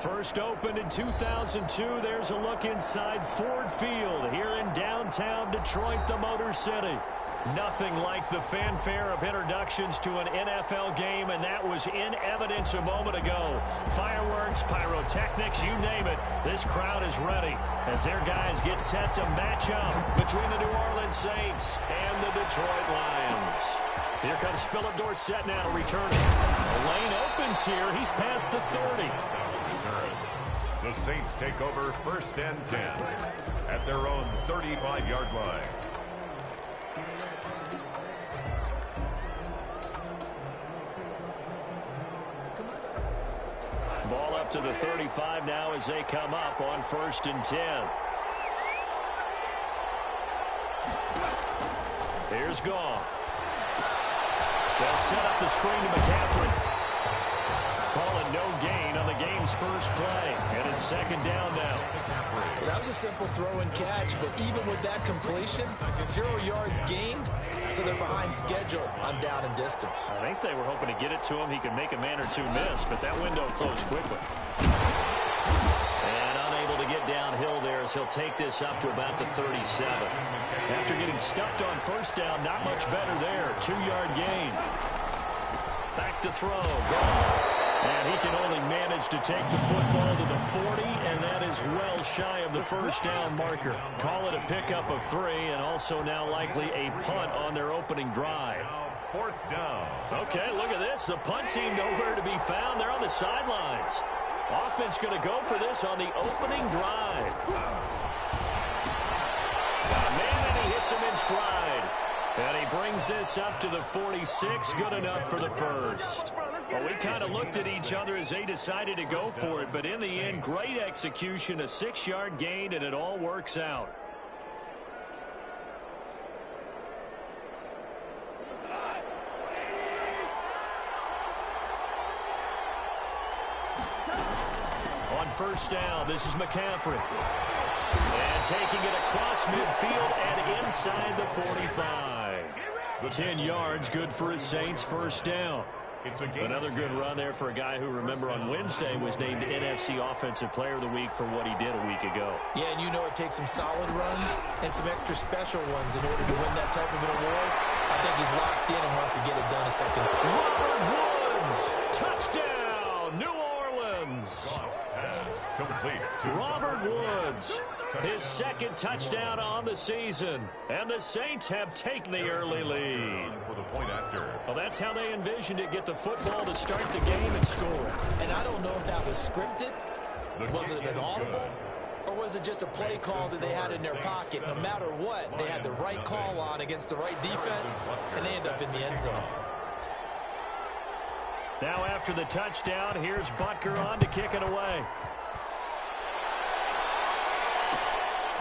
First opened in 2002. There's a look inside Ford Field here in downtown Detroit, the Motor City. Nothing like the fanfare of introductions to an NFL game, and that was in evidence a moment ago. Fireworks, pyrotechnics, you name it. This crowd is ready as their guys get set to match up between the New Orleans Saints and the Detroit Lions. Here comes Philip Dorsett now returning. The lane opens here. He's past the 30. The Saints take over 1st and 10 at their own 35-yard line. Ball up to the 35 now as they come up on 1st and 10. Here's Goff. They'll set up the screen to McCaffrey. Calling no gain on the game's first play. And it's 2nd down now. Well, that was a simple throw and catch, but even with that completion, 0 yards gained, so they're behind schedule on down and distance. I think they were hoping to get it to him. He could make a man or two miss, but that window closed quickly. And unable to get downhill there as he'll take this up to about the 37. After getting stuffed on 1st down, not much better there. 2-yard gain. Back to throw. Goal. And he can only manage to take the football to the 40, and that is well shy of the 1st down marker. Call it a pickup of 3, and also now likely a punt on their opening drive. 4th down. Okay, look at this. The punt team nowhere to be found. They're on the sidelines. Offense going to go for this on the opening drive. Man, and he hits him in stride. And he brings this up to the 46. Good enough for the 1st. Well, we kind of looked at each other as they decided to go for it, but in the end, great execution, a 6-yard gain, and it all works out. On 1st down, this is McCaffrey. And taking it across midfield and inside the 45. 10 yards, good for his Saints, 1st down. Another good run there for a guy who, remember, on Wednesday was named NFC Offensive Player of the Week for what he did a week ago. Yeah, and you know it takes some solid runs and some extra special ones in order to win that type of an award. I think he's locked in and wants to get it done a second. Robert Woods, touchdown, New Orleans. Robert Woods, his 2nd touchdown on the season, and the Saints have taken the early lead. Well, that's how they envisioned it, get the football to start the game and score. And I don't know if that was scripted, was it an audible, or was it just a play call that they had in their pocket? No matter what, they had the right call on against the right defense, and they end up in the end zone. Now after the touchdown, here's Butker on to kick it away.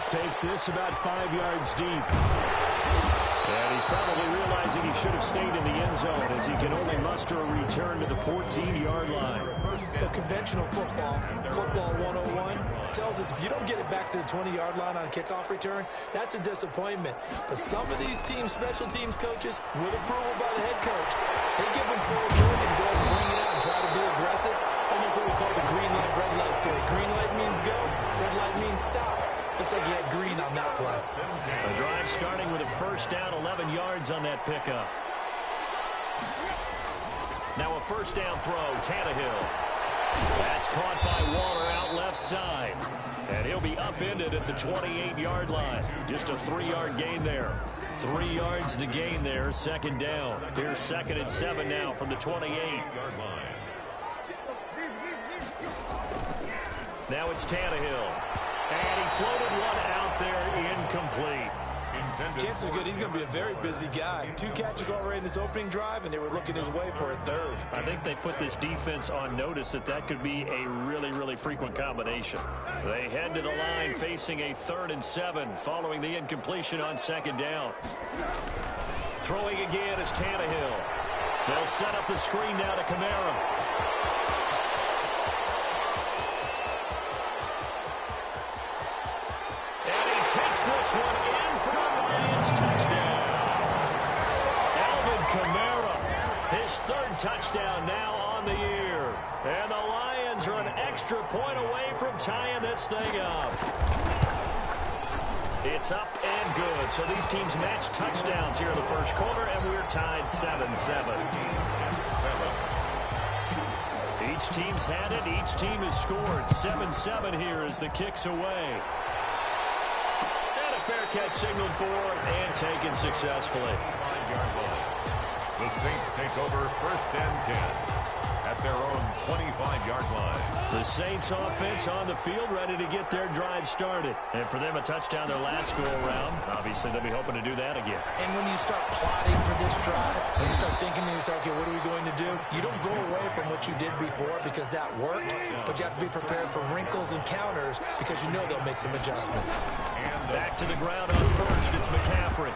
Takes this about 5 yards deep. And he's probably realizing he should have stayed in the end zone as he can only muster a return to the 14-yard line. The conventional football 101, tells us if you don't get it back to the 20-yard line on a kickoff return, that's a disappointment. But some of these teams, special teams coaches, with approval by the head coach, they give them full work and go and bring it out and try to be aggressive. Almost what we call the green light, red light theory. Green light means go, red light means stop. Looks like he had green on that play. The drive starting with a 1st down, 11 yards on that pickup. Now a 1st down throw, Tannehill. That's caught by Waller out left side. And he'll be upended at the 28-yard line. Just a 3-yard gain there. 3 yards the gain there, 2nd down. Here's 2nd and 7 now from the 28-yard line. Now it's Tannehill. And he floated one out there incomplete. Chances are good he's going to be a very busy guy. 2 catches already in this opening drive, and they were looking his way for a 3rd. I think they put this defense on notice that could be a really frequent combination. They head to the line facing a 3rd and 7 following the incompletion on 2nd down. Throwing again is Tannehill. They'll set up the screen now to Kamara. Takes this one in for a Lions touchdown. Alvin Kamara, his 3rd touchdown now on the year. And the Lions Falcons are an extra point away from tying this thing up. It's up and good. So these teams match touchdowns here in the first quarter, and we're tied 7-7. Each team's had it. Each team has scored. 7-7 here as the kick's away. And a fair catch signaled for and taken successfully. The Saints take over first and 10 at their own 25-yard line. The Saints offense on the field ready to get their drive started. And for them, a touchdown their last go-around. Obviously, they'll be hoping to do that again. And when you start plotting for this drive, when you start thinking to yourself, okay, what are we going to do? You don't go away from what you did before because that worked, but you have to be prepared for wrinkles and counters because you know they'll make some adjustments. Back to the ground on first. It's McCaffrey.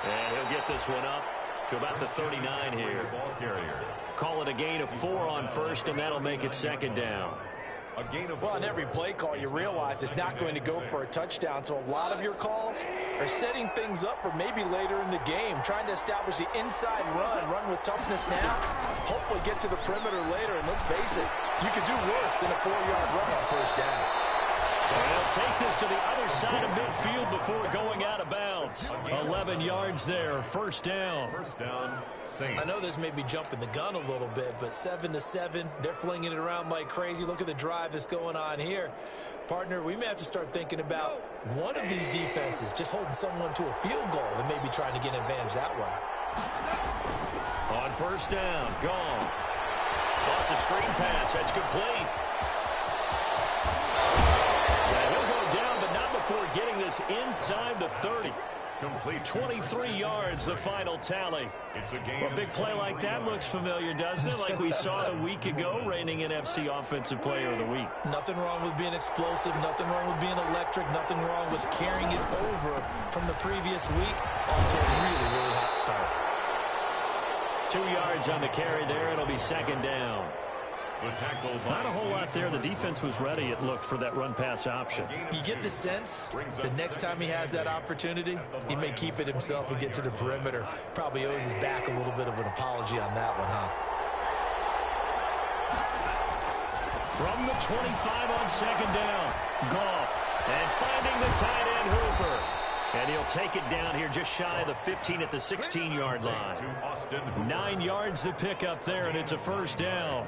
And he'll get this one up to about the 39 here. Ball carrier. Call it a gain of 4 on first, and that'll make it second down. A gain of Well, on every play call, you realize it's not going to go for a touchdown, so a lot of your calls are setting things up for maybe later in the game, trying to establish the inside run with toughness now, hopefully get to the perimeter later, and let's face it, you could do worse than a 4-yard run on first down. They'll take this to the other side of midfield before going out of bounds. 11 yards there, first down. First down, Saints. I know this may be jumping the gun a little bit, but 7-7, they're flinging it around like crazy. Look at the drive that's going on here. Partner, we may have to start thinking about one of these defenses just holding someone to a field goal and maybe trying to get an advantage that way. On first down, gone. Oh, it's a screen pass. That's complete. Before getting this inside the 30. Complete. 23 yards, the final tally. It's a game. A big play like that looks familiar, doesn't it? Like we saw a week ago, reigning NFC Offensive Player of the Week. Nothing wrong with being explosive, nothing wrong with being electric, nothing wrong with carrying it over from the previous week off to a really, really hot start. 2 yards on the carry there. It'll be second down. Not a whole lot there. The defense was ready, it looked, for that run-pass option. You get the sense that next time he has that opportunity, he may keep it himself and get to the perimeter. Probably owes his back a little bit of an apology on that one, huh? From the 25 on second down, Goff. And finding the tight end, Hooper. And he'll take it down here just shy of the 15 at the 16-yard line. 9 yards to pick up there, and it's a first down.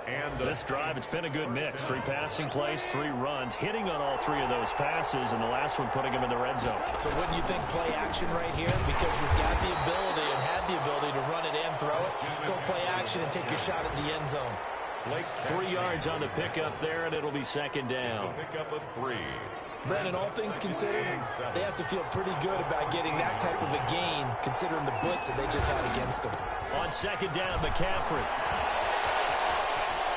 And this drive, it's been a good mix. 3 passing plays, 3 runs, hitting on all 3 of those passes, and the last one putting him in the red zone. So wouldn't you think play action right here? Because you've got the ability and had the ability to run it and throw it. Go play action and take your shot at the end zone. 3 yards on the pickup there, and it'll be second down. Pickup of 3. Brandon, all things considered, they have to feel pretty good about getting that type of a gain, considering the blitz that they just had against them. On second down, McCaffrey.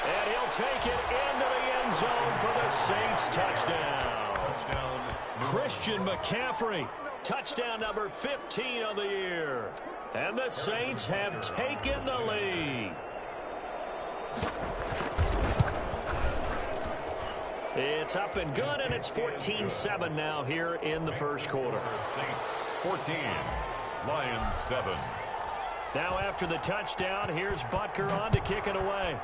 And he'll take it into the end zone for the Saints touchdown. Christian McCaffrey, touchdown number 15 of the year. And the Saints have taken the lead. It's up and good, and it's 14-7 now here in the first quarter. Saints 14, Lions 7. Now after the touchdown, here's Butker on to kick it away.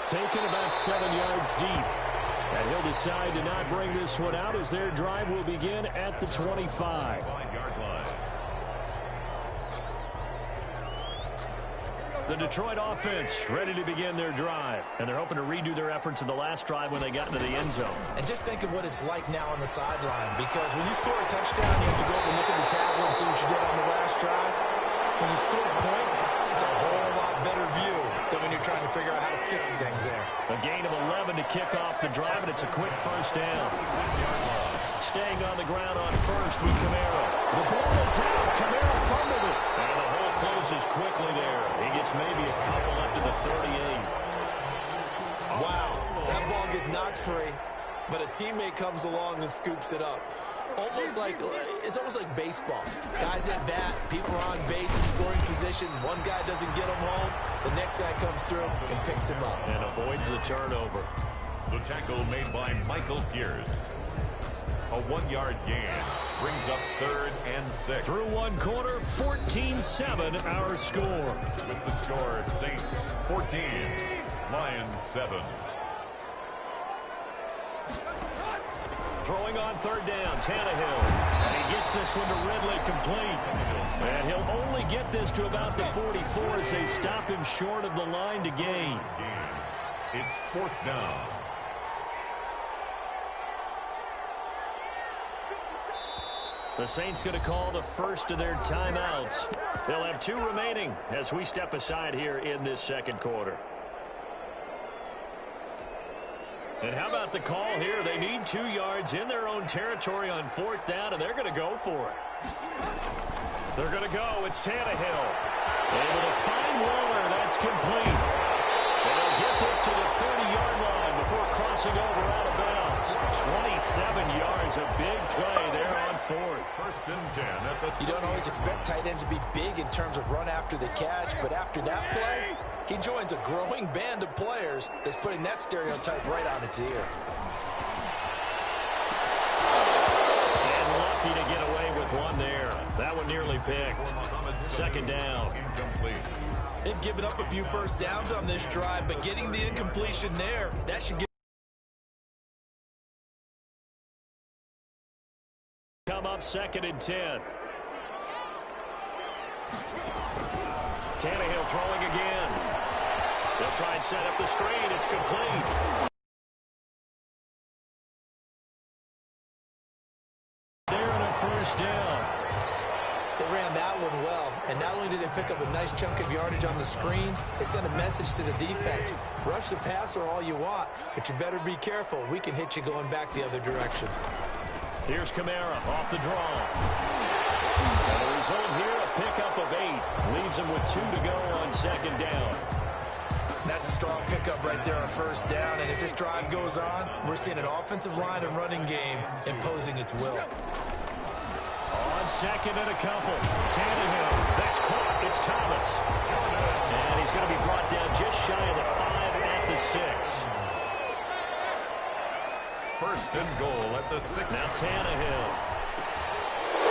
Taken about 7 yards deep. And he'll decide to not bring this one out as their drive will begin at the 25. 5-yard line. The Detroit offense ready to begin their drive. And they're hoping to redo their efforts in the last drive when they got into the end zone. And just think of what it's like now on the sideline. Because when you score a touchdown, you have to go over and look at the tablet and see what you did on the last drive. When you score points, it's a whole lot better view than when you're trying to figure out how to fix things there. A gain of 11 to kick off the drive, and it's a quick first down. Staying on the ground on first with Kamara. The ball is out. Kamara fumbled it. And the hole closes quickly there. He gets maybe a couple up to the 38. Wow. That ball gets knocked free, but a teammate comes along and scoops it up. It's almost like baseball. Guys at bat, people are on base in scoring position. One guy doesn't get him home. The next guy comes through and picks him up. And avoids the turnover. The tackle made by Michael Pierce. A 1-yard gain brings up 3rd and 6. Through one quarter, 14-7 our score. With the score, Saints 14. Lions 7. Throwing on third down, Tannehill. And he gets this one to Ridley complete. And he'll only get this to about the 44 as they stop him short of the line to gain. It's 4th down. The Saints going to call the first of their timeouts. They'll have 2 remaining as we step aside here in this second quarter. And how about the call here? They need 2 yards in their own territory on 4th down, and they're going to go for it. They're going to go. It's Tannehill. Able to find Waller. That's complete. And they'll get this to the 30-yard line before crossing over out of bounds. 27 yards, a big play there on 4th. 1st and 10 at the 30. You don't always expect tight ends to be big in terms of run after the catch, but after that play, he joins a growing band of players that's putting that stereotype right on its ear. And lucky to get away with one there. That one nearly picked. 2nd down. Incomplete. They've given up a few first downs on this drive, but getting the incompletion there, that should give come up 2nd and 10. Tannehill throwing again. They'll try and set up the screen. It's complete. There and a first down. They ran that one well, and not only did they pick up a nice chunk of yardage on the screen, they sent a message to the defense. Rush the passer all you want, but you better be careful. We can hit you going back the other direction. Here's Kamara off the draw. And the result here, a pickup of 8. Leaves him with 2 to go on 2nd down. That's a strong pickup right there on 1st down, and as this drive goes on, we're seeing an offensive line and running game imposing its will. On 2nd and a couple. Tannehill. That's caught. It's Thomas. And he's going to be brought down just shy of the 5 at the 6. 1st and goal at the 6. Now Tannehill.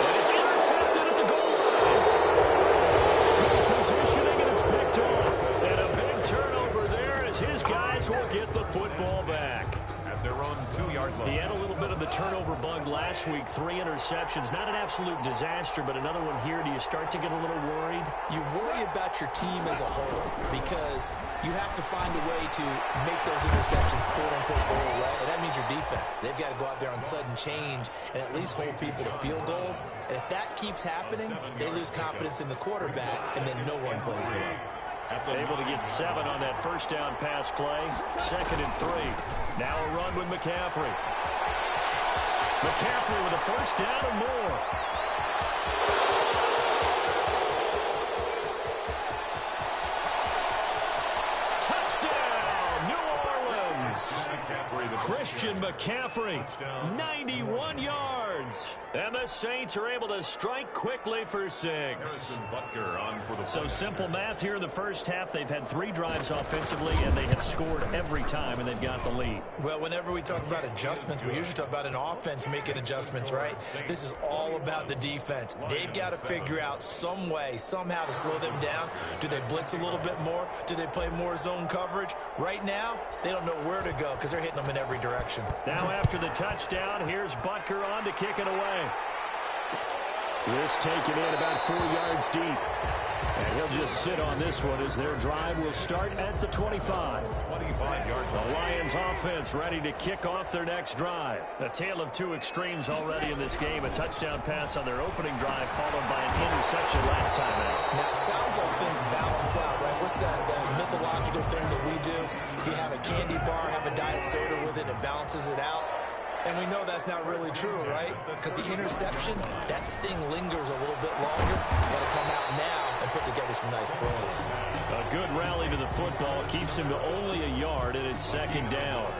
And it's intercepted at the goal line. Good positioning, and it's picked off. And a big turnover there as his guys will get the football back. At their own 2-yard line. He had a little bit of the turnover bug last week. 3 interceptions. Not an absolute disaster, but another one here. Do you start to get a little worried? You worry about your team as a whole because you have to find a way to make those interceptions quote-unquote go away, and that means your defense. They've got to go out there on sudden change and at least hold people to field goals. And if that keeps happening, they lose confidence in the quarterback, and then no one plays well. Able to get 7 on that first down pass play. 2nd and 3. Now a run with McCaffrey. McCaffrey with a first down and more. Touchdown, New Orleans. Christian McCaffrey, 91 yards. And the Saints are able to strike quickly for 6. So simple math here in the first half. They've had 3 drives offensively, and they have scored every time, and they've got the lead. Well, whenever we talk about adjustments, we usually talk about an offense making adjustments, right? This is all about the defense. They've got to figure out some way, somehow to slow them down. Do they blitz a little bit more? Do they play more zone coverage? Right now, they don't know where to go because they're hitting them in every direction. Now after the touchdown, here's Butker on to kick it away. This taken in about 4 yards deep. And he'll just sit on this one as their drive will start at the 25. 25-yard line. The Lions offense ready to kick off their next drive. A tale of 2 extremes already in this game. A touchdown pass on their opening drive followed by an interception last time out. Now, it sounds like things balance out, right? What's that mythological thing that we do? If you have a candy bar, have a diet soda with it, it balances it out. And we know that's not really true, right? Because the interception, that sting lingers a little bit longer. Got to come out now and put together some nice plays. A good rally to the football keeps him to only a yard, and it's 2nd down.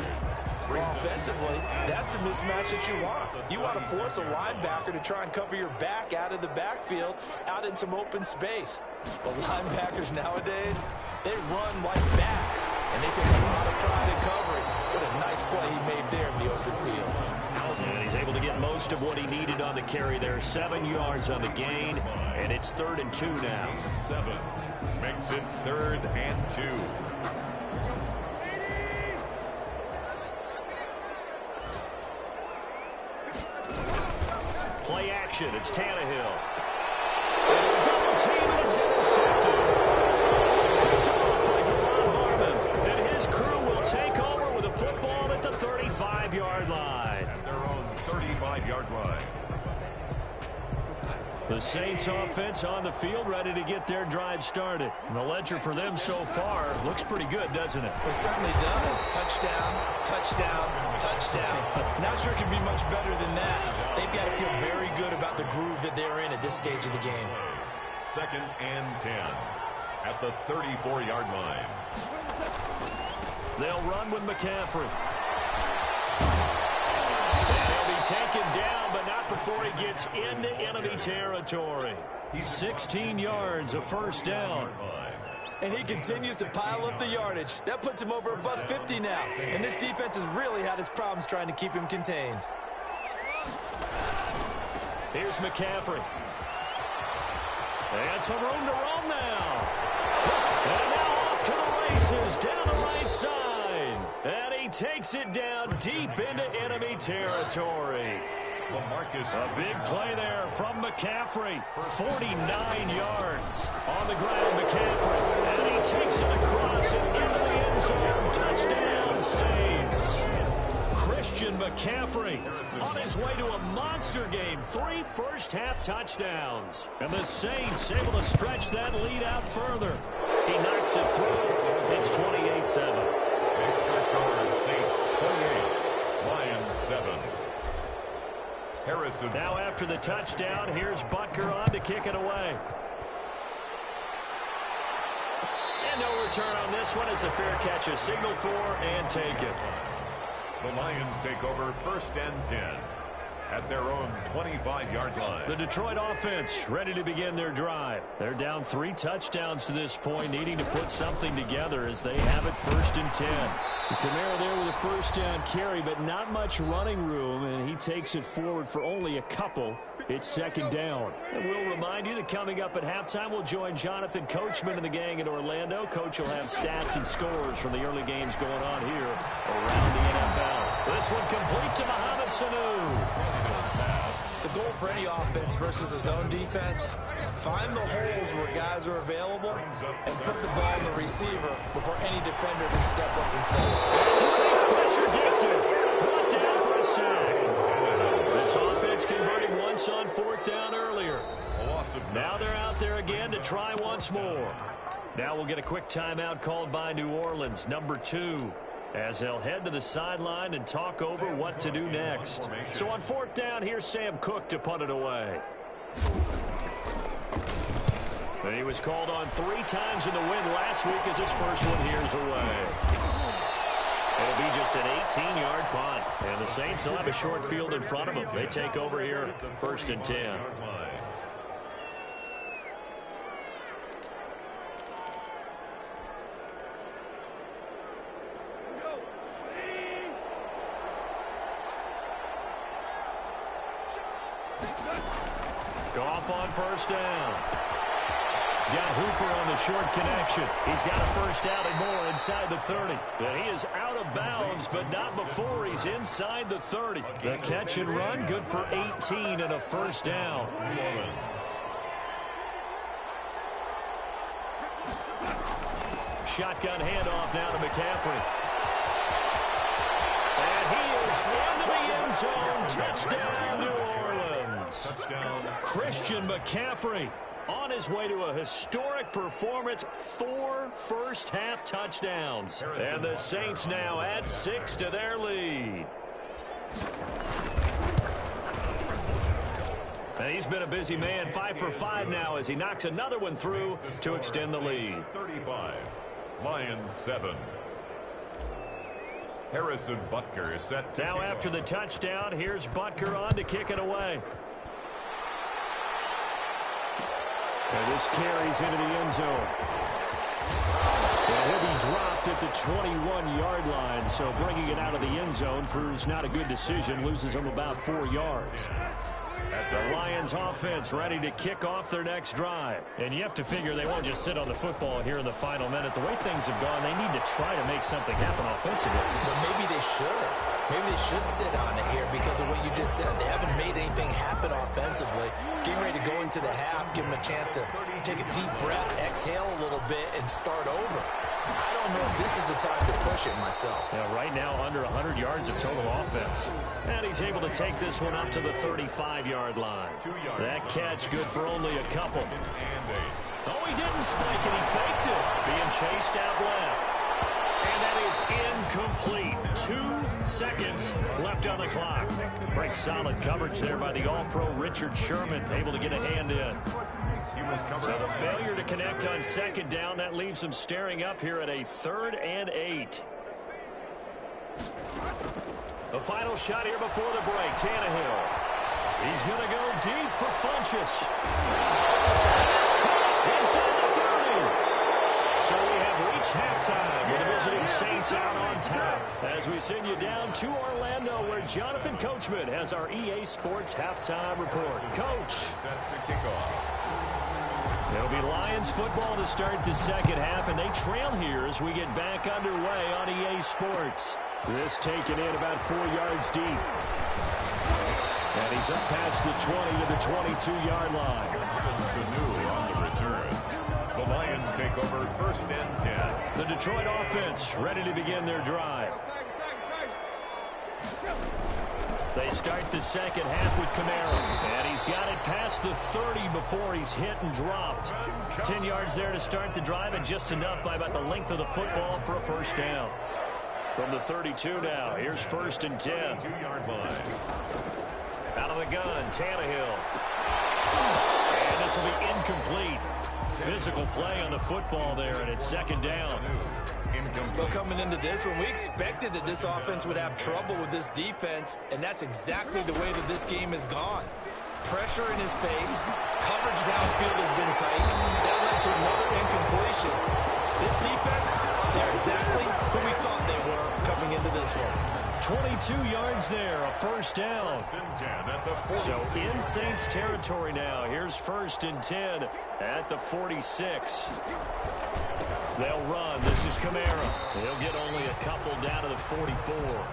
Offensively, that's the mismatch that you want. You want to force a linebacker to try and cover your back out of the backfield, out in some open space. But linebackers nowadays, they run like backs, and they take a lot of pride in covering. What a nice play he made there in the open field. And he's able to get most of what he needed on the carry there. 7 yards on the gain, and it's 3rd and 2 now. 7 makes it 3rd and 2. completion. It's Tannehill. Double team, and it's intercepted. Picked off by Devon Harmon. And his crew will take over with a football at the 35-yard line. At their own 35-yard line. The Saints offense on the field, ready to get their drive started. And the ledger for them so far looks pretty good, doesn't it? It certainly does. Touchdown, touchdown, touchdown. Not sure it can be much better than that. They've got to feel very good about the groove that they're in at this stage of the game. 2nd and 10 at the 34-yard line. They'll run with McCaffrey. And he'll be taken down, but not before he gets into enemy territory. 16 yards, a first down. And he continues to pile up the yardage. That puts him over $150 now. And this defense has really had its problems trying to keep him contained. Here's McCaffrey. And some room to roam now. And now off to the races down the right side. And he takes it down deep into enemy territory. A big play there from McCaffrey. 49 yards on the ground, McCaffrey. And he takes it across and into the end zone. Touchdown, Saints. Christian McCaffrey on his way to a monster game. 3 first-half touchdowns. And the Saints able to stretch that lead out further. He knocks it through. It's 28-7. Next the score, Saints 28, Lions 7. Harrison. Now after the touchdown, here's Butker on to kick it away. And no return on this one as the fair catch is signaled for and taken. The Lions take over 1st and 10 at their own 25-yard line. The Detroit offense ready to begin their drive. They're down 3 touchdowns to this point, needing to put something together as they have it 1st and 10. Kamara there with a first down carry, but not much running room, and he takes it forward for only a couple. It's 2nd down. And we'll remind you that coming up at halftime, we'll join Jonathan Coachman and the gang in Orlando. Coach will have stats and scores from the early games going on here around the NFL. This one complete to Mohamed Sanu. The goal for any offense versus his own defense, find the holes where guys are available and put the ball in the receiver before any defender can step up and fill it. The Saints pressure gets it. Brought down for a sack. This offense converting once on 4th down earlier. Now they're out there again to try once more. Now we'll get a quick timeout called by New Orleans, number 2. As they'll head to the sideline and talk over what to do next. So on 4th down, here's Sam Cook to punt it away. And he was called on 3 times in the win last week as his first one here's away. It'll be just an 18-yard punt. And the Saints will have a short field in front of them. They take over here 1st and 10. Goff on 1st down. He's got Hooper on the short connection. He's got a first down and more inside the 30. And he is out of bounds, but not before he's inside the 30. The catch and run, good for 18 and a first down. Shotgun handoff now to McCaffrey. And he is into the end zone. Touchdown, New Orleans. Touchdown. Christian McCaffrey on his way to a historic performance. 4 first-half touchdowns. And the Saints now add 6 to their lead. And he's been a busy man, 5 for 5 now as he knocks another one through to extend the lead. 35, Lions 7. Harrison Butker is set to now after the touchdown, here's Butker on to kick it away. And this carries into the end zone. And he'll be dropped at the 21-yard line, so bringing it out of the end zone proves not a good decision, loses him about 4 yards. The Lions offense ready to kick off their next drive. And you have to figure they won't just sit on the football here in the final minute. The way things have gone, they need to try to make something happen offensively. But maybe they should. Maybe they should sit on it here because of what you just said. They haven't made anything happen offensively. Getting ready to go into the half, give them a chance to take a deep breath, exhale a little bit, and start over. I don't know if this is the time to push it myself. Yeah, right now, under 100 yards of total offense. And he's able to take this one up to the 35-yard line. That catch good for only a couple. Oh, he didn't spike it. He faked it. Being chased out left. And that is incomplete. 2 seconds left on the clock. Pretty solid coverage there by the All-Pro Richard Sherman, able to get a hand in. So the failure to connect on second down, that leaves them staring up here at a 3rd and 8. The final shot here before the break, Tannehill. He's going to go deep for Funchess. It's caught inside the 30. So we have reached halftime with the visiting Saints out on top as we send you down to Orlando where Jonathan Coachman has our EA Sports halftime report. Coach. Set to kick off. It'll be Lions football to start the second half, and they trail here as we get back underway on EA Sports. This taken in about 4 yards deep. And he's up past the 20 to the 22-yard line. Sanu on the return. The Lions take over 1st and 10. The Detroit offense ready to begin their drive. They start the second half with Kamara. And he's got it past the 30 before he's hit and dropped. 10 yards there to start the drive, and just enough by about the length of the football for a first down. From the 32 now, here's 1st and 10. 2-yard line. Out of the gun, Tannehill. And this will be incomplete. Physical play on the football there, and it's 2nd down. Well, coming into this one, we expected that this offense would have trouble with this defense, and that's exactly the way that this game has gone. Pressure in his face, coverage downfield has been tight. That led to another incompletion. This defense, they're exactly who we thought they were coming into this one. 22 yards there, a first down. So in Saints territory now. Here's 1st and 10 at the 46. They'll run. This is Kamara. He'll get only a couple down to the 44.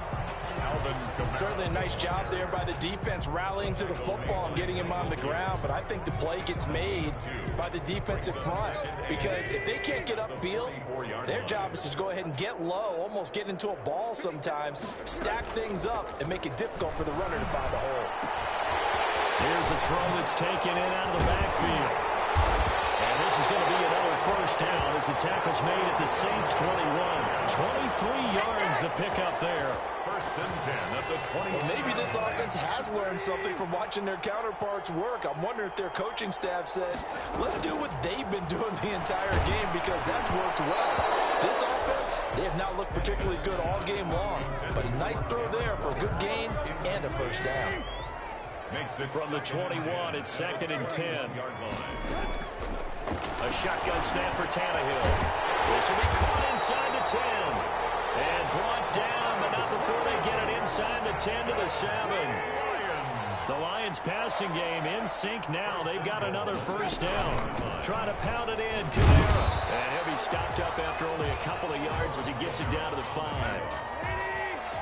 Certainly a nice job there by the defense rallying to the football and getting him on the ground, but I think the play gets made by the defensive front because if they can't get upfield, their job is to go ahead and get low, almost get into a ball sometimes, stack things up, and make it difficult for the runner to find a hole. Here's a throw that's taken in out of the backfield. And this is going to be another first down as the tackle's made at the Saints 21. 23 yards the pickup there. 1st and 10 at the 20. Well, maybe this offense has learned something from watching their counterparts work. I'm wondering if their coaching staff said, let's do what they've been doing the entire game because that's worked well. This offense, they have not looked particularly good all game long, but a nice throw there for a good gain and a first down. Makes it from the 21. It's 2nd and 10. A shotgun snap for Tannehill. This will be caught inside the 10. And brought down, but not before they get it inside the 10 to the 7. The Lions passing game in sync now. They've got another first down. Trying to pound it in, Kamara. And he'll be stopped up after only a couple of yards as he gets it down to the 5.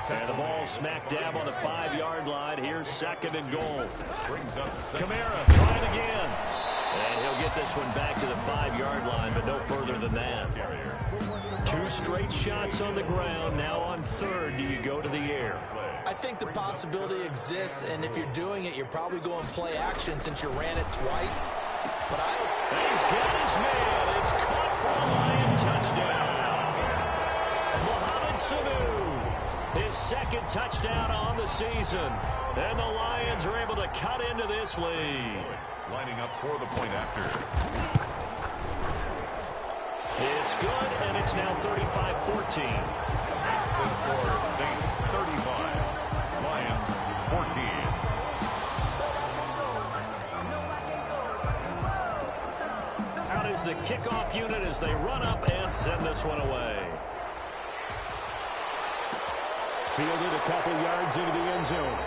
And the ball smack dab on the 5-yard line. Here's 2nd and goal. Kamara trying again. And he'll get this one back to the 5-yard line, but no further than that. 2 straight shots on the ground. Now on 3rd, do you go to the air? I think the possibility exists, and if you're doing it, you're probably going play action since you ran it twice. But I don't... He's got his man. It's caught for a Lion touchdown. Mohamed Sanu, his 2nd touchdown on the season. And the Lions are able to cut into this lead. Lining up for the point after. It's good, and it's now 35-14. Makes the score Saints 35, Lions 14. Out is the kickoff unit as they run up and send this one away. Fielded a couple yards into the end zone.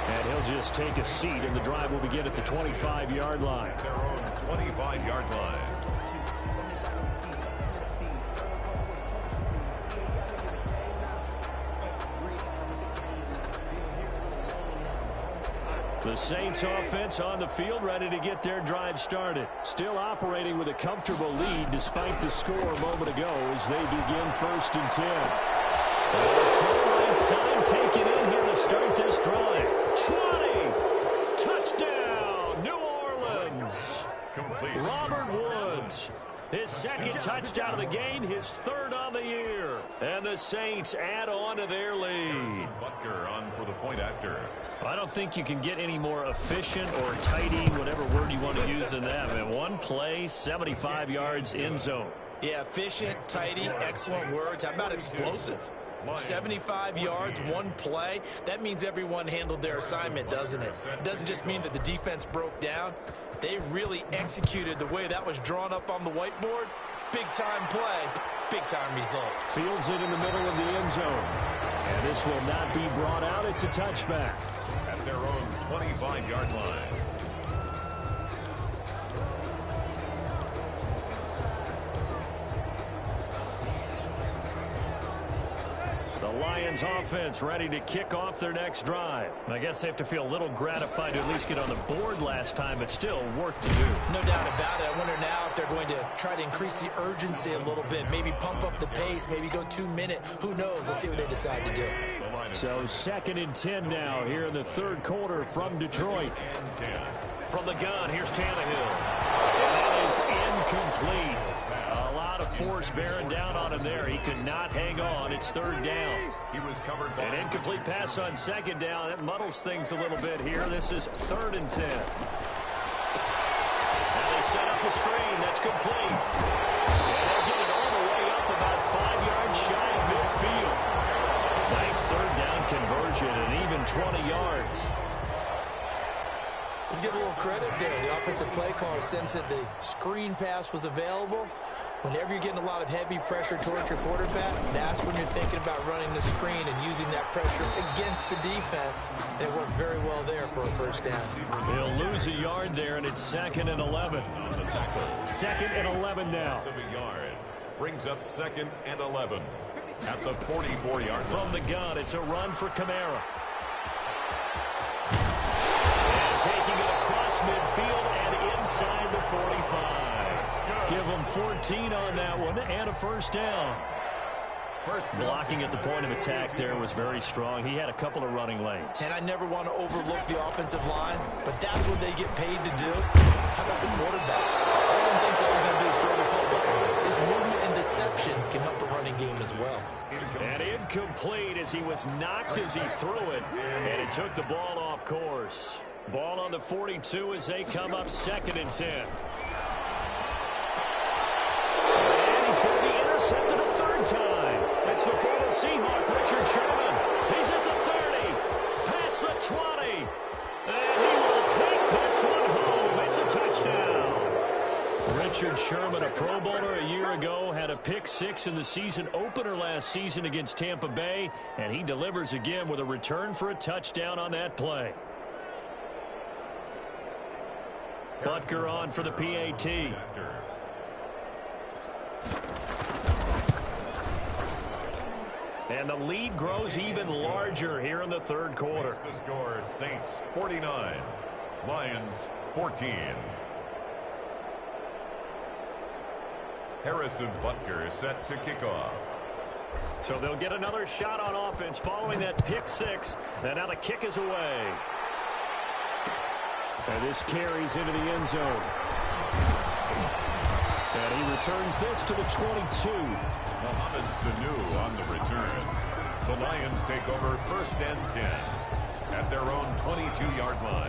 And he'll just take a seat, and the drive will begin at the 25-yard line. Their own 25-yard line. The Saints offense on the field, ready to get their drive started. Still operating with a comfortable lead despite the score a moment ago as they begin 1st and 10. Full right side, take it in here to start this drive. 20. Touchdown, New Orleans. Complete. Robert Woods. His 2nd touchdown of the game, his 3rd on the year. And the Saints add on to their lead. Butker on for the point after. I don't think you can get any more efficient or tidy, whatever word you want to use in that. Man, one play, 75 yards in zone. Yeah, efficient, tidy, excellent words. How about explosive? 75 yards, one play. That means everyone handled their assignment, doesn't it? It doesn't just mean that the defense broke down. They really executed the way that was drawn up on the whiteboard. Big-time play, big-time result. Fields it in the middle of the end zone. And this will not be brought out. It's a touchback. At their own 25-yard line. The Lions offense ready to kick off their next drive. I guess they have to feel a little gratified to at least get on the board last time, but still work to do. No doubt about it. I wonder now if they're going to try to increase the urgency a little bit, maybe pump up the pace, maybe go 2-minute. Who knows? Let's see what they decide to do. So 2nd and 10 now here in the 3rd quarter from Detroit. From the gun, here's Tannehill. That is incomplete. A lot of force bearing down on him there. He could not hang on. It's 3rd down. He was covered by An incomplete pass on 2nd down. That muddles things a little bit here. This is 3rd and 10. Now they set up the screen. That's complete. And they'll get it all the way up about 5 yards shy of midfield. Nice 3rd down conversion and even 20 yards. Let's give a little credit there. The offensive play caller sensed that the screen pass was available. Whenever you're getting a lot of heavy pressure towards your quarterback, that's when you're thinking about running the screen and using that pressure against the defense. And it worked very well there for a 1st down. They'll lose a yard there, and it's 2nd and 11. 2nd and 11 now. a yard. Brings up 2nd and 11. At the 44-yard line. From the gun, it's a run for Kamara. And taking it across midfield and inside the 45. Give them 14 on that one and a 1st down. Blocking at the point of attack there was very strong. He had a couple of running lanes. And I never want to overlook the offensive line, but that's what they get paid to do. How about the quarterback? Everyone thinks all he's going to do is throw the ball. His movement and deception can help the running game as well. And incomplete as he was knocked as he threw it, and it took the ball off course. Ball on the 42 as they come up 2nd and 10. And he's going to be intercepted a 3rd time. It's the former Seahawk, Richard Sherman. He's at the 30, past the 20, and he will take this one home. It's a touchdown. Richard Sherman, a Pro Bowler a year ago, had a pick 6 in the season opener last season against Tampa Bay, and he delivers again with a return for a touchdown on that play. Butker on for the PAT. And the lead grows even larger here in the 3rd quarter. The score, Saints 49, Lions 14. Harrison Butker is set to kick off. So they'll get another shot on offense following that pick 6. And now the kick is away. And this carries into the end zone. And he returns this to the 22. Mohamed Sanu on the return. The Lions take over 1st and 10 at their own 22-yard line.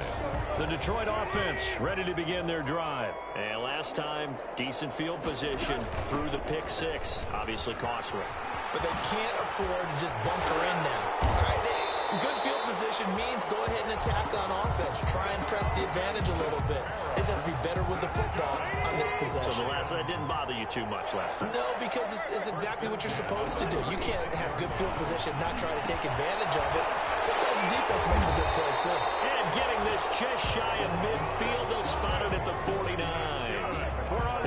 The Detroit offense ready to begin their drive. And last time, decent field position through the pick 6. Obviously costly. But they can't afford to just bunker in now. All right, good field position means go ahead and attack on offense. Try and press the advantage a little bit. They just have to be better with the football on this possession. So the last one didn't bother you too much last time? No, because it's exactly what you're supposed to do. You can't have good field position, not try to take advantage of it. Sometimes the defense makes a good play, too. And getting this just shy of midfield, they'll spot it at the 49.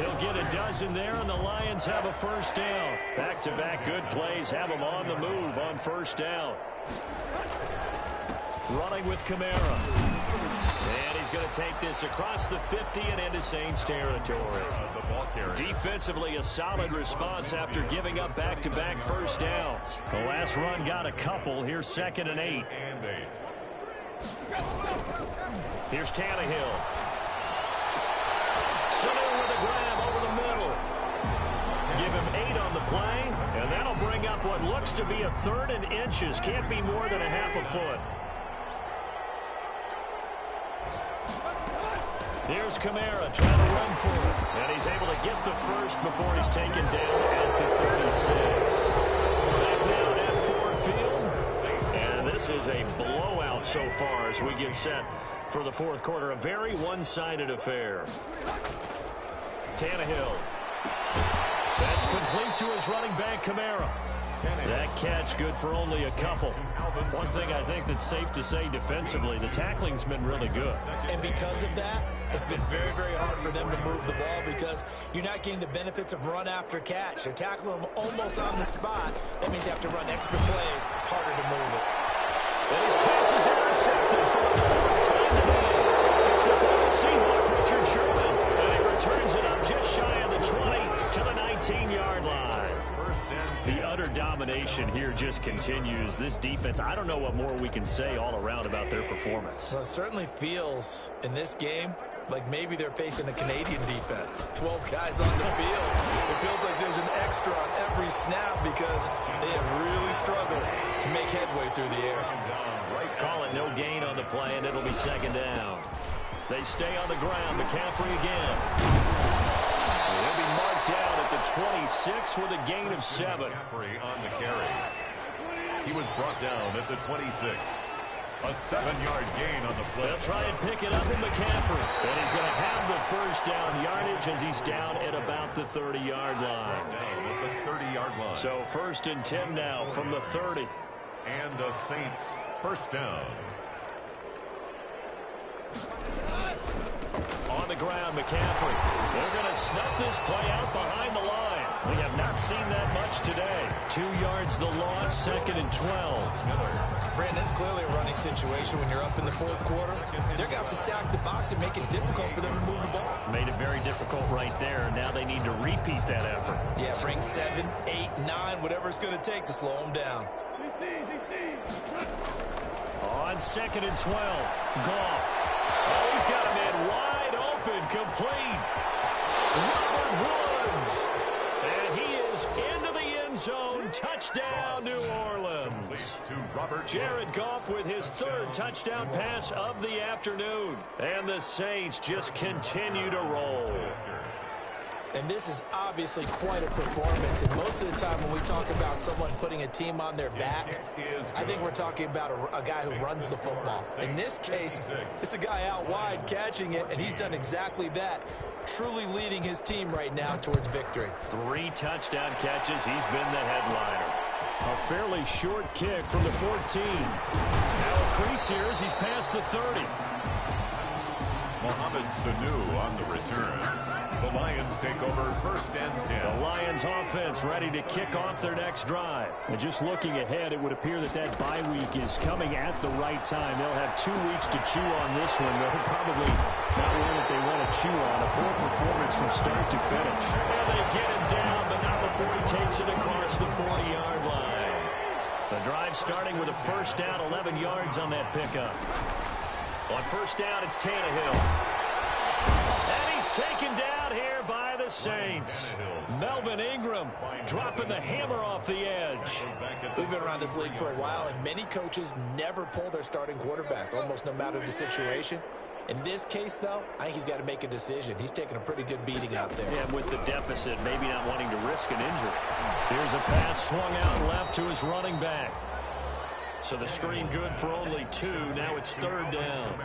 He'll get a dozen there, and the Lions have a 1st down. Back-to-back good plays have them on the move on 1st down. Running with Kamara. And he's going to take this across the 50 and into Saints territory. Defensively, a solid response after giving up back-to-back first downs. The last run got a couple. Here's 2nd and 8. Here's Tannehill. Sanu with a grab over the middle. Give him 8 on the play, and that'll bring up what looks to be a 3rd and inches. Can't be more than a half a foot. Here's Kamara trying to run for it. And he's able to get the first before he's taken down at the 36. Back down at Ford Field. And this is a blowout so far as we get set for the fourth quarter. A very one-sided affair. Tannehill. That's complete to his running back, Kamara. That catch good for only a couple. One thing I think that's safe to say defensively, the tackling's been really good. And because of that, it's been very, very hard for them to move the ball because you're not getting the benefits of run after catch. They're tackling them almost on the spot. That means you have to run extra plays, harder to move it. And his pass is intercepted for the 4th time today. It's the final Seahawk, Richard Sherman. And he returns it up just shy of the 20 to the 19-yard line. The utter domination here just continues. This defense, I don't know what more we can say all around about their performance. Well, it certainly feels in this game like maybe they're facing a Canadian defense. 12 guys on the field. It feels like there's an extra on every snap because they have really struggled to make headway through the air. Call it no gain on the play, and it'll be 2nd down. They stay on the ground. McCaffrey again. He'll be marked down at the 26 with a gain of 7. McCaffrey on the carry. He was brought down at the 26. A 7-yard gain on the play. They'll try and pick it up in McCaffrey. And he's going to have the first down yardage as he's down at about the 30-yard line. Down at the 30-yard line. So 1st and 10 now from the 30. And the Saints first down. On the ground, McCaffrey. They're going to snuff this play out behind the line. We have not seen that much today. 2 yards the loss, 2nd and 12. Brandon, it's clearly a running situation when you're up in the fourth quarter. They're going to have to stack the box and make it difficult for them to move the ball. Made it very difficult right there. Now they need to repeat that effort. Yeah, bring 7, 8, 9, whatever it's going to take to slow them down. On 2nd and 12, Goff. Oh, he's got a man wide open, complete. Robert Woods. And he is into the end zone. Touchdown, New Orleans. Jared Goff with his 3rd touchdown pass of the afternoon. And the Saints just continue to roll. And this is obviously quite a performance. And most of the time when we talk about someone putting a team on their back, I think we're talking about a guy who runs the football. In this case, it's a guy out wide catching it, and he's done exactly that, truly leading his team right now towards victory. 3 touchdown catches. He's been the headliner. A fairly short kick from the 14. Now a crease here as he's past the 30. Mohamed Sanu on the return. The Lions take over 1st and 10. The Lions offense ready to kick off their next drive. And just looking ahead, it would appear that bye week is coming at the right time. They'll have 2 weeks to chew on this one. They'll probably not one that they want to chew on. A poor performance from start to finish. And they get him down, but not before he takes it across the 40-yard line. The drive starting with a first down, 11 yards on that pickup. On first down, it's Tannehill. And he's taken down here by the Saints. Melvin Ingram dropping the hammer off the edge. We've been around this league for a while, and many coaches never pull their starting quarterback, almost no matter the situation. In this case, though, I think he's got to make a decision. He's taking a pretty good beating out there. Yeah, with the deficit, maybe not wanting to risk an injury. Here's a pass swung out left to his running back. So the screen good for only 2. Now it's 3rd down.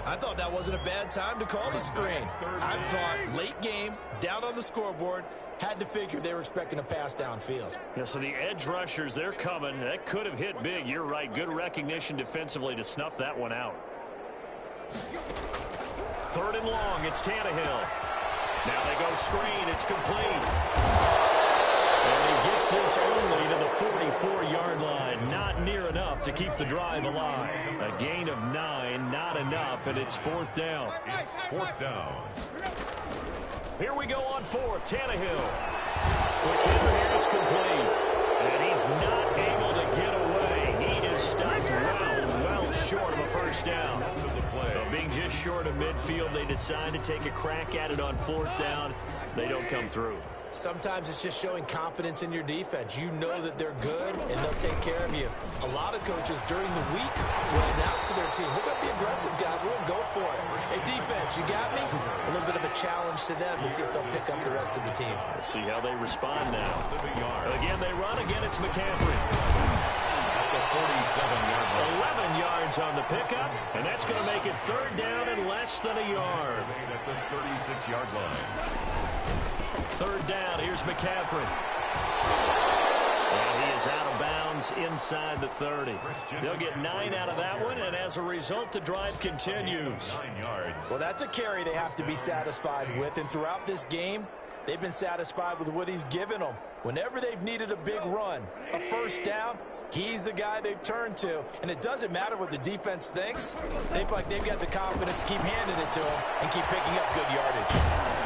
I thought that wasn't a bad time to call the screen. I thought late game, down on the scoreboard, had to figure they were expecting a pass downfield. Yeah, so the edge rushers, they're coming. That could have hit big. You're right. Good recognition defensively to snuff that one out. 3rd and long. It's Tannehill. Now they go screen. It's complete. And he gets this only to the 44-yard line. Not near enough to keep the drive alive. A gain of 9, not enough, and it's 4th down. It's 4th down. Here we go on 4th. Tannehill. Quick hit here, it's complete. And he's not able to get away. He is stopped well short of a first down. But being just short of midfield, they decide to take a crack at it on 4th down. They don't come through. Sometimes it's just showing confidence in your defense. You know that they're good, and they'll take care of you. A lot of coaches during the week will announce to their team, we're going to be aggressive, guys. We're going to go for it. Hey, defense, you got me? A little bit of a challenge to them to see if they'll pick up the rest of the team. We'll see how they respond now. Again, they run. Again, it's McCaffrey. At the 47-yard line. 11 yards on the pickup, and that's going to make it 3rd down and less than a yard. At the 36-yard line. 3rd down, here's McCaffrey. And he is out of bounds inside the 30. They'll get 9 out of that one, and as a result, the drive continues. 9 yards. Well, that's a carry they have to be satisfied with, and throughout this game, they've been satisfied with what he's given them. Whenever they've needed a big run, a first down, he's the guy they've turned to. And it doesn't matter what the defense thinks. They've got the confidence to keep handing it to him and keep picking up good yardage.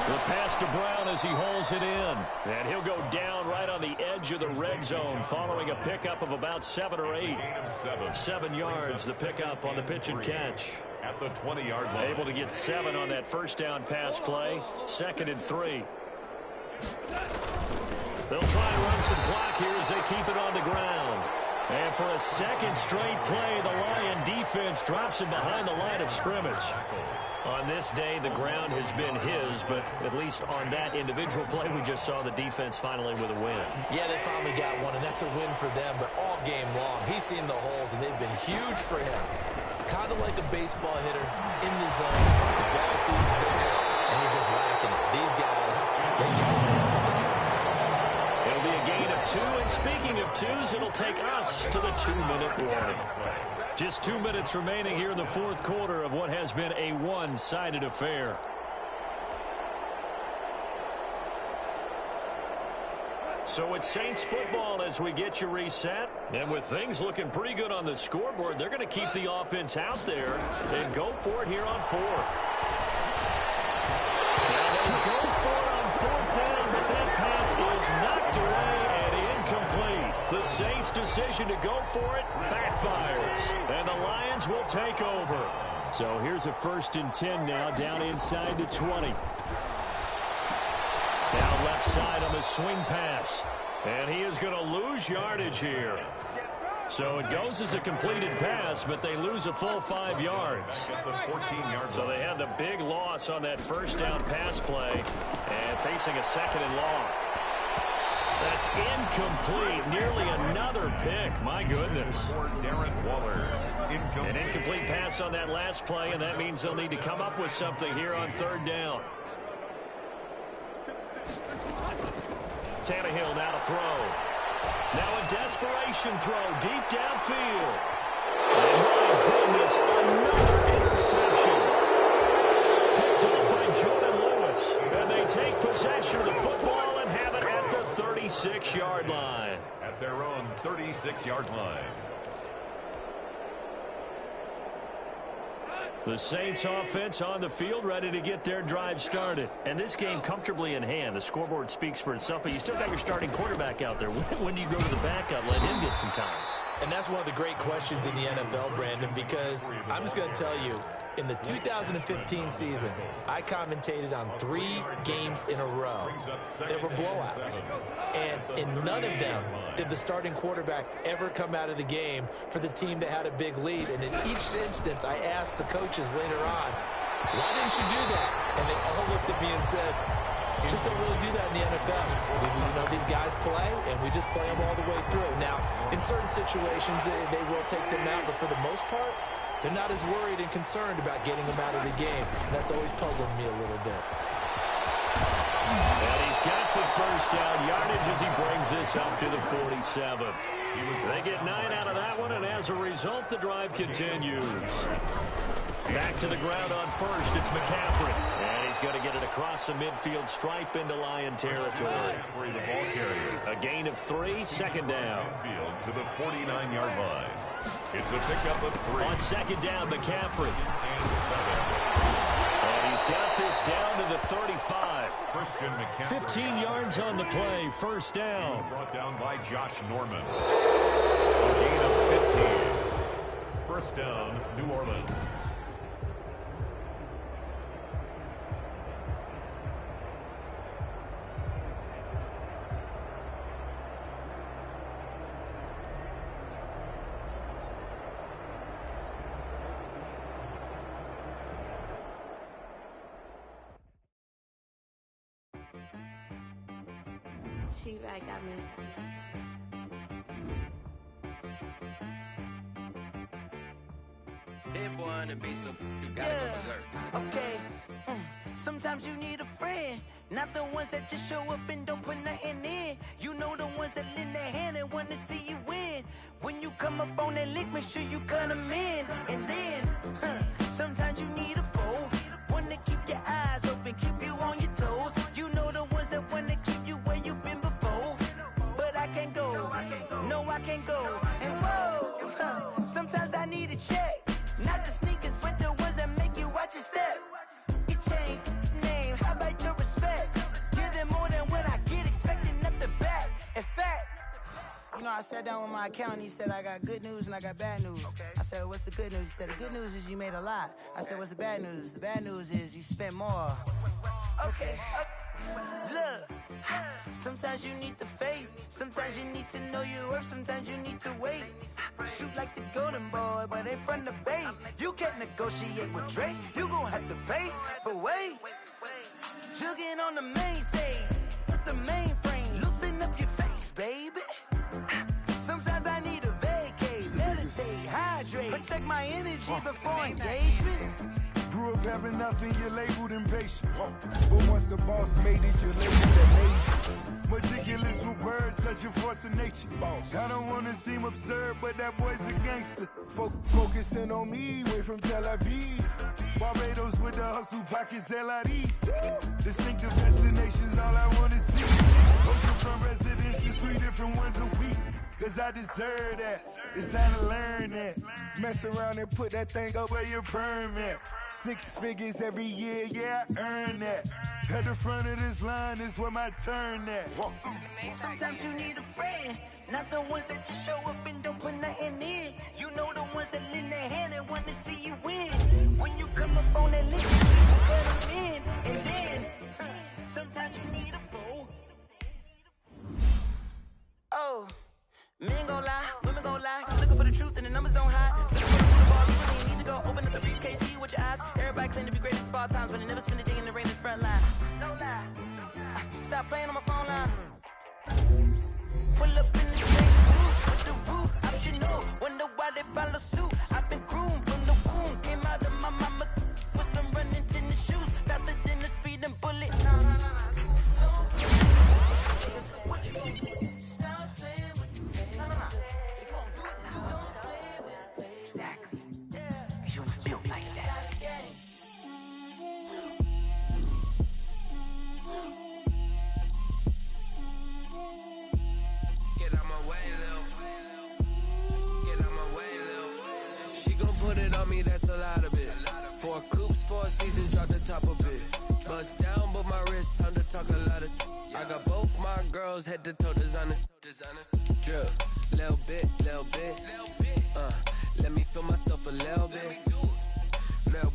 The pass to Brown as he holds it in. And he'll go down right on the edge of the red zone following a pickup of about 7 or 8. 7 yards, the pickup on the pitch and catch. At the 20-yard line. Able to get 7 on that first down pass play. 2nd and 3. They'll try and run some clock here as they keep it on the ground. And for a second straight play, the Lion defense drops him behind the line of scrimmage. On this day, the ground has been his, but at least on that individual play, we just saw the defense finally with a win. Yeah, they finally got one, and that's a win for them, but all game long, he's seen the holes, and they've been huge for him. Kind of like a baseball hitter in the zone. The ball seems bigger, and he's just whacking it. These guys, they got it down today. It'll be a gain of 2, and speaking of 2s, it'll take us to the 2-minute warning. Just 2 minutes remaining here in the 4th quarter of what has been a one-sided affair. So it's Saints football as we get you reset. And with things looking pretty good on the scoreboard, they're going to keep the offense out there and go for it here on 4th. And they go for it on 4th down, but that pass is knocked away and incomplete. The Saints' decision to go for it backfires, and the Lions will take over. So here's a 1st and 10 now, down inside the 20. Down left side on the swing pass, and he is going to lose yardage here. So it goes as a completed pass, but they lose a full 5 yards. So they had the big loss on that first down pass play, and facing a 2nd and long. That's incomplete. Nearly another pick. My goodness. An incomplete pass on that last play, and that means they'll need to come up with something here on 3rd down. Tannehill now to throw. Now a desperation throw deep downfield. And my goodness, another interception. Picked up by Jordan Lewis. And they take possession of the football and have it at the 36-yard line. At their own 36-yard line. The Saints offense on the field, ready to get their drive started. And this game comfortably in hand. The scoreboard speaks for itself, but you still got your starting quarterback out there. When do you go to the backup, let him get some time? And that's one of the great questions in the NFL, Brandon, because I'm just going to tell you, in the 2015 season, I commentated on 3 games in a row. They were blowouts. And in none of them did the starting quarterback ever come out of the game for the team that had a big lead. And in each instance, I asked the coaches later on, why didn't you do that? And they all looked at me and said, just don't really do that in the NFL. These guys play, and we just play them all the way through. Now, in certain situations, they will take them out, but for the most part, they're not as worried and concerned about getting them out of the game. And that's always puzzled me a little bit. And he's got the first down yardage as he brings this up to the 47. They get 9 out of that one, and as a result, the drive continues. Back to the ground on first. It's McCaffrey. And he's going to get it across the midfield stripe into Lion territory. The ball carrier. A gain of 3, second down. Field to the 49-yard line. It's a pickup of 3. On second down, McCaffrey. And 7. And he's got this down to the 35. Christian McCaffrey. 15 yards on the play, first down. Brought down by Josh Norman. A gain of 15. First down, New Orleans. She-Rag got me. Hit boy and be so you gotta go berserk. Okay. Sometimes you need a friend, not the ones that just show up and don't put nothing in. You know the ones that lend their hand and want to see you win. When you come up on that lick, make sure you cut them in. And then, sometimes you need a foe, one to keep your eyes open, keep you on your toes. You know the ones that want to keep you where you've been before. But I can't go, no I can't go. And whoa, sometimes I need a check. Not the sneakers, but the ones that make you watch your step. You change name, how about your respect? Give them more than what I get, expecting nothing back. In fact, you know, I sat down with my accountant, he said I got good news and I got bad news. I said, what's the good news? He said, the good news is you made a lot. I said, what's the bad news? The bad news is you spent more. Okay. Look, sometimes you need the faith, sometimes you need to know your worth, sometimes you need to wait. Shoot like the golden boy, but they from the bay. You can't negotiate with Drake, you gon' have to pay. But wait, jugging on the main stage, with the mainframe, loosen up your face, baby. Sometimes I need a vacate, meditate, hydrate, protect my energy before engagement. Grew up having nothing, you're labeled impatient. But once the boss made it, you're labeled amazing. Meticulous with words, such a force of nature. I don't wanna seem absurd, but that boy's a gangster. Focusing on me, way from Tel Aviv. Barbados with the hustle pockets, LIDs. Distinctive destinations, all I wanna see. Oceanfront residences, 3 different ones a week. Cause I deserve that, it's time to learn that. Mess around and put that thing up where your permit. 6 figures every year, yeah, I earn that. At the front of this line is where my turn at. Sometimes you need a friend, not the ones that just show up and don't put nothing in. You know the ones that lend their hand and want to see you win. When you come up on that list, you put them in. And then, sometimes you need a fool. Oh. Men gon' lie, women gon' lie. Looking for the truth and the numbers don't hide. Looking for the ball, you really need to go open up the briefcase, see with your eyes. Everybody claim to be great at small times, but they never spend a day in the rain in the front line. No lie. Stop playing on my phone line. Pull up in the place, with the roof optional. Wonder why they follow suit. I've been groomed from the womb. Came out of my mama with some running tennis shoes. Faster than the speeding bullet. What you gonna do? That's a lot of it. 4 coops, 4 seasons, drop the top of it. Bust down, but my wrist, time to talk a lot of. I got both my girls head to toe designer. Drill, little bit. Let me feel myself a little bit. Little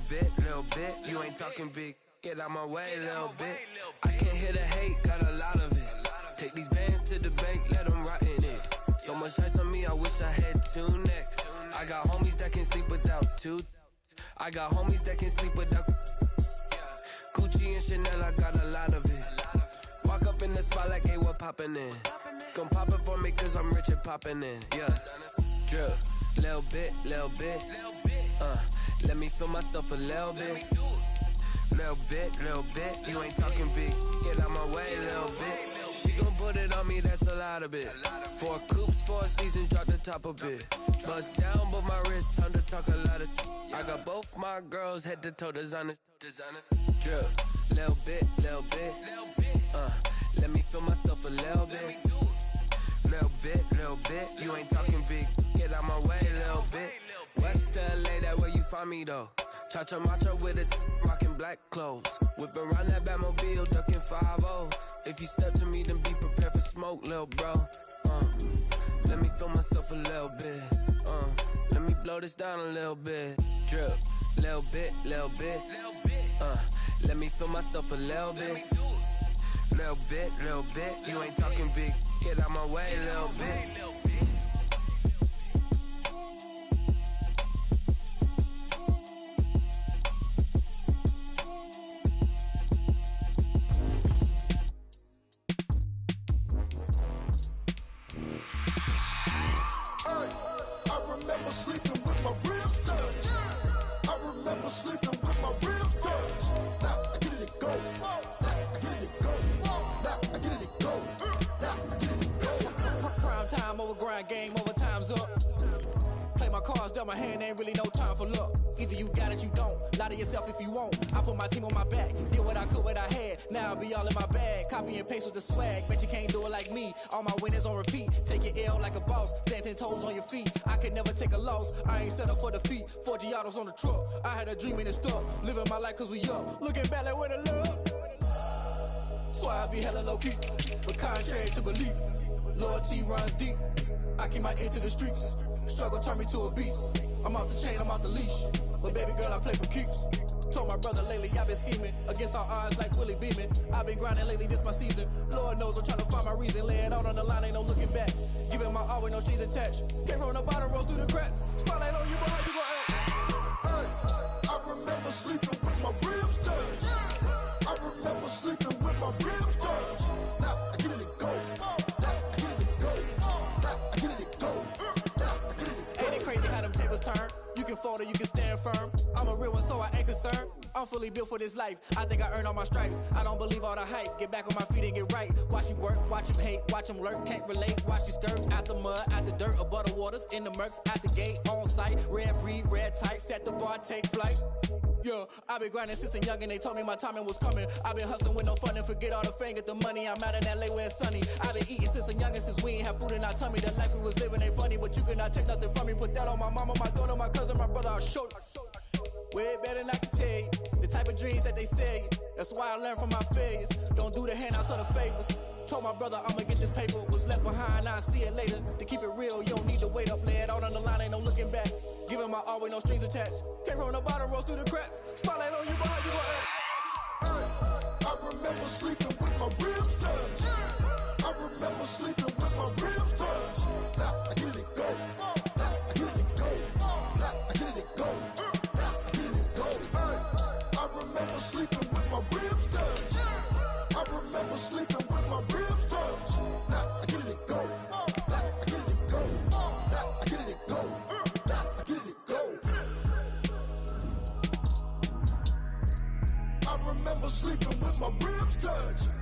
bit. You ain't talking big. Get out my way, little bit. I can't hear the hate, got a lot of it. Take these bands to the bank, let them rot in it. So much ice on me, I wish I had 2 necks. I got homies that can sleep without 2. I got homies that can sleep without Gucci and Chanel, I got a lot of it. Walk up in the spot like, hey, what poppin' in? Gon' pop it for me cause I'm rich and poppin' in, yeah. Drill, little bit. Let me feel myself a little bit. Little bit. You ain't talking big, get out my way, little bit. She gon' put it on me, that's a lot of it. 4 coops, 4 seasons, drop the top. top of it. Bust down, but my wrist time to talk a lot of. I got both my girls head to toe designer. Drip, little bit. Let me feel myself a little bit. Little bit. You ain't talking big. Get out my way, little bit. West LA, that where you find me though. Cha-cha macha with it, rocking black clothes. Whip around that Batmobile, ducking 5-0. If you step to me, then be prepared for smoke, little bro. Let me feel myself a little bit. Let me blow this down a little bit. Drip, little bit. Let me feel myself a little bit. Little bit. You ain't talking big. Get out my way, little bit. Game over, time's up. Play my cards, dealt my hand, ain't really no time for luck. Either you got it, you don't. Lie to yourself if you won't. I put my team on my back, did what I could, what I had. Now I'll be all in my bag. Copy and paste with the swag. Bet you can't do it like me. All my winners on repeat. Take your L like a boss. Stand 10 toes on your feet. I can never take a loss. I ain't set up for defeat. 4 Giottos on the truck. I had a dream and it's stuck. Living my life cause we up. Looking back like where the love. So I be hella low key. But contrary to belief, loyalty runs deep. I keep my ear to the streets. Struggle turned me to a beast. I'm off the chain, I'm off the leash. But baby girl, I play for keeps. Told my brother lately, I've been scheming. Against all odds like Willie Beeman. I've been grinding lately, this my season. Lord knows I'm trying to find my reason. Lay it out on the line, ain't no looking back. Giving my all with no strings attached. Came from the bottom, rose through the cracks. Spotlight on you, but how you gon' act? Hey, I remember sleeping with my ribs touched. I remember sleeping with my ribs touched. Now I get it to go. Turn. You can fold or you can stand firm. I'm a real one, so I ain't concerned. I'm fully built for this life. I think I earned all my stripes. I don't believe all the hype. Get back on my feet and get right. Watch you work, watch him hate, watch him lurk. Can't relate, watch you skirt. Out the mud, out the dirt, above the waters, in the murks, out the gate, on site. Red breed, red tight, set the bar, take flight. Yeah, I've been grinding since a young and they told me my timing was coming. I've been hustling with no fun and forget all the fame, get the money. I'm out in LA where it's sunny. I've been eating since a young and since we ain't have food in our tummy. The life we was living ain't funny, but you cannot take nothing from me. Put that on my mama, my daughter, my cousin, my brother, I'll show you. Way better than I can tell you. The type of dreams that they sell you. That's why I learned from my failures. Don't do the handouts or the favors. Told my brother I'ma get this paper. Was left behind, I'll see it later. To keep it real, you don't need to wait up. Lay it out on the line, ain't no looking back. Giving my all with no strings attached. Came from the bottom, rose through the cracks. Spotlight on you, but how you gon' act? I remember sleeping with my ribs touched. I remember sleeping with my ribs touched. Now I get it to go. Now I get it to go. Now I get it to go. Now I get it to go. I remember sleeping with my ribs touched. I remember sleeping with my ribs touched. Now I get it to go. Now I get it to go. Now I get it to go. Now I get it to go. I remember sleeping with my ribs touched.